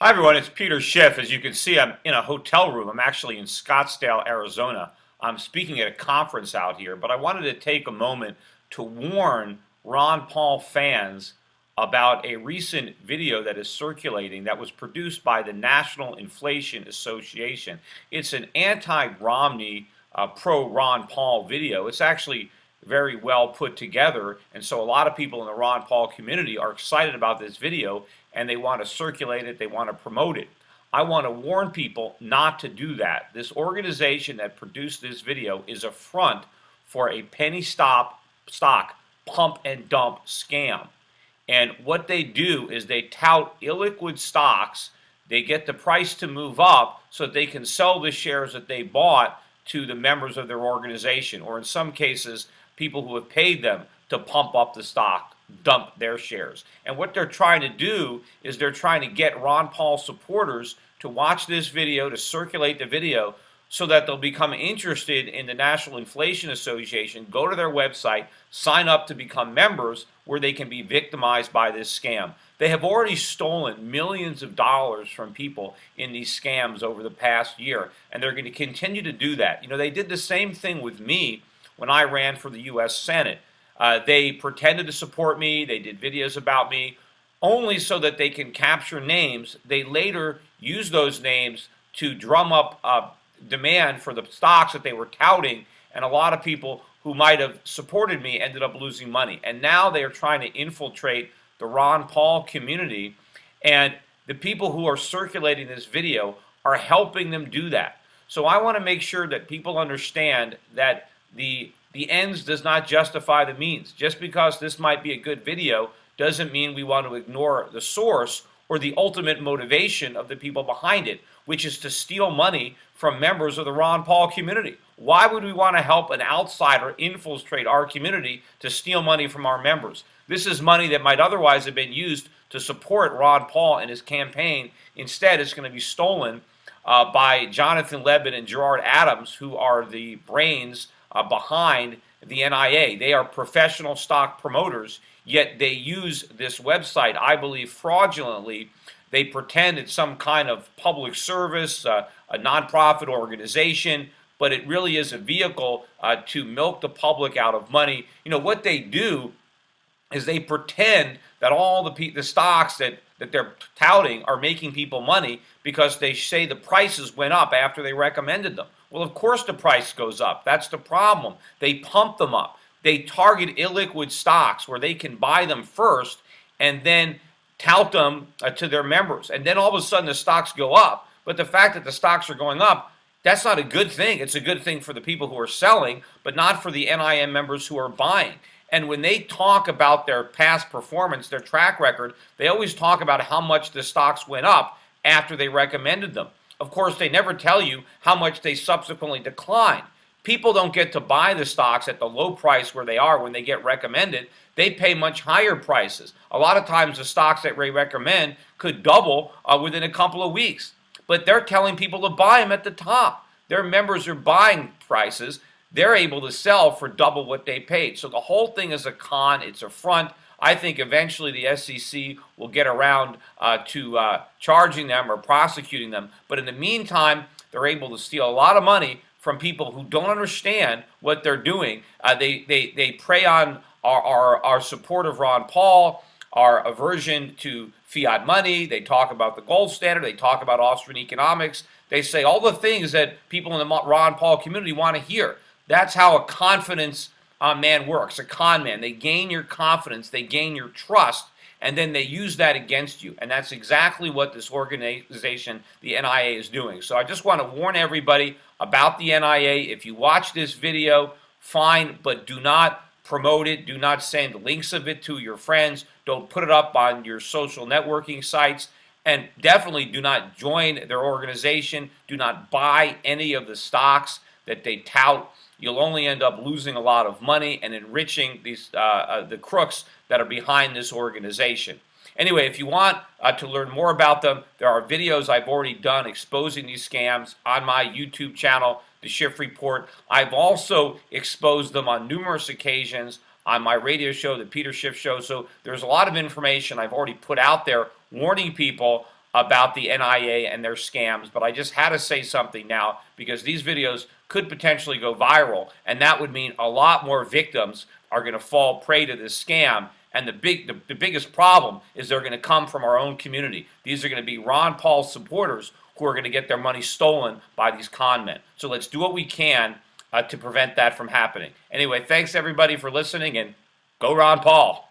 Hi everyone, it's Peter Schiff. As you can see, I'm in a hotel room. I'm actually in Scottsdale, Arizona. I'm speaking at a conference out here, but I wanted to take a moment to warn Ron Paul fans about a recent video that is circulating that was produced by the National Inflation Association. It's an anti-Romney, pro-Ron Paul video. It's actually very well put together, and so a lot of people in the Ron Paul community are excited about this video and they want to circulate it, they want to promote it. I want to warn people not to do that. This organization that produced this video is a front for a penny stock pump and dump scam. And what they do is they tout illiquid stocks. They get the price to move up so that they can sell the shares that they bought to the members of their organization, or in some cases, people who have paid them to pump up the stock, dump their shares. And what they're trying to do is they're trying to get Ron Paul supporters to watch this video, to circulate the video, so that they'll become interested in the National Inflation Association, go to their website, sign up to become members where they can be victimized by this scam. They have already stolen millions of dollars from people in these scams over the past year, and they're going to continue to do that. You know, they did the same thing with me when I ran for the U.S. Senate. They pretended to support me, they did videos about me, only so that they can capture names. They later use those names to drum up demand for the stocks that they were touting, and a lot of people who might have supported me ended up losing money. And now they are trying to infiltrate the Ron Paul community, and the people who are circulating this video are helping them do that. So I want to make sure that people understand that the ends does not justify the means. Just because this might be a good video doesn't mean we want to ignore the source or the ultimate motivation of the people behind it, which is to steal money from members of the Ron Paul community. Why would we want to help an outsider infiltrate our community to steal money from our members? This is money that might otherwise have been used to support Ron Paul and his campaign. Instead, it's going to be stolen by Jonathan Lebed and Gerard Adams, who are the brains behind the NIA. They are professional stock promoters, yet they use this website, I believe, fraudulently. They pretend it's some kind of public service, a nonprofit organization, but it really is a vehicle to milk the public out of money. You know, what they do is they pretend that all the stocks that they're touting are making people money because they say the prices went up after they recommended them. Well, of course the price goes up. That's the problem. They pump them up. They target illiquid stocks where they can buy them first and then tout them to their members. And then all of a sudden the stocks go up. But the fact that the stocks are going up, that's not a good thing. It's a good thing for the people who are selling, but not for the NIA members who are buying. And when they talk about their past performance, their track record, they always talk about how much the stocks went up after they recommended them. Of course, they never tell you how much they subsequently declined. People don't get to buy the stocks at the low price where they are when they get recommended. They pay much higher prices. A lot of times the stocks that they recommend could double within a couple of weeks. But they're telling people to buy them at the top. Their members are buying prices. They're able to sell for double what they paid. So the whole thing is a con. It's a front. I think eventually the SEC will get around to charging them or prosecuting them. But in the meantime, they're able to steal a lot of money from people who don't understand what they're doing. They prey on our support of Ron Paul, our aversion to fiat money. They talk about the gold standard. They talk about Austrian economics. They say all the things that people in the Ron Paul community want to hear. That's how a confidence man works, a con man. They gain your confidence, they gain your trust, and then they use that against you. And that's exactly what this organization, the NIA, is doing. So I just want to warn everybody about the NIA. If you watch this video, fine, but do not promote it. Do not send links of it to your friends. Don't put it up on your social networking sites. And definitely do not join their organization. Do not buy any of the stocks that they tout. You'll only end up losing a lot of money and enriching these the crooks that are behind this organization. Anyway, if you want to learn more about them, there are videos I've already done exposing these scams on my YouTube channel, the Schiff Report. I've also exposed them on numerous occasions on my radio show, the Peter Schiff Show. So there's a lot of information I've already put out there warning people about the NIA and their scams, but I just had to say something now because these videos could potentially go viral, and that would mean a lot more victims are going to fall prey to this scam. And the biggest problem is they're going to come from our own community. These are going to be Ron Paul supporters who are going to get their money stolen by these con men. So let's do what we can to prevent that from happening. Anyway, thanks everybody for listening, and go Ron Paul.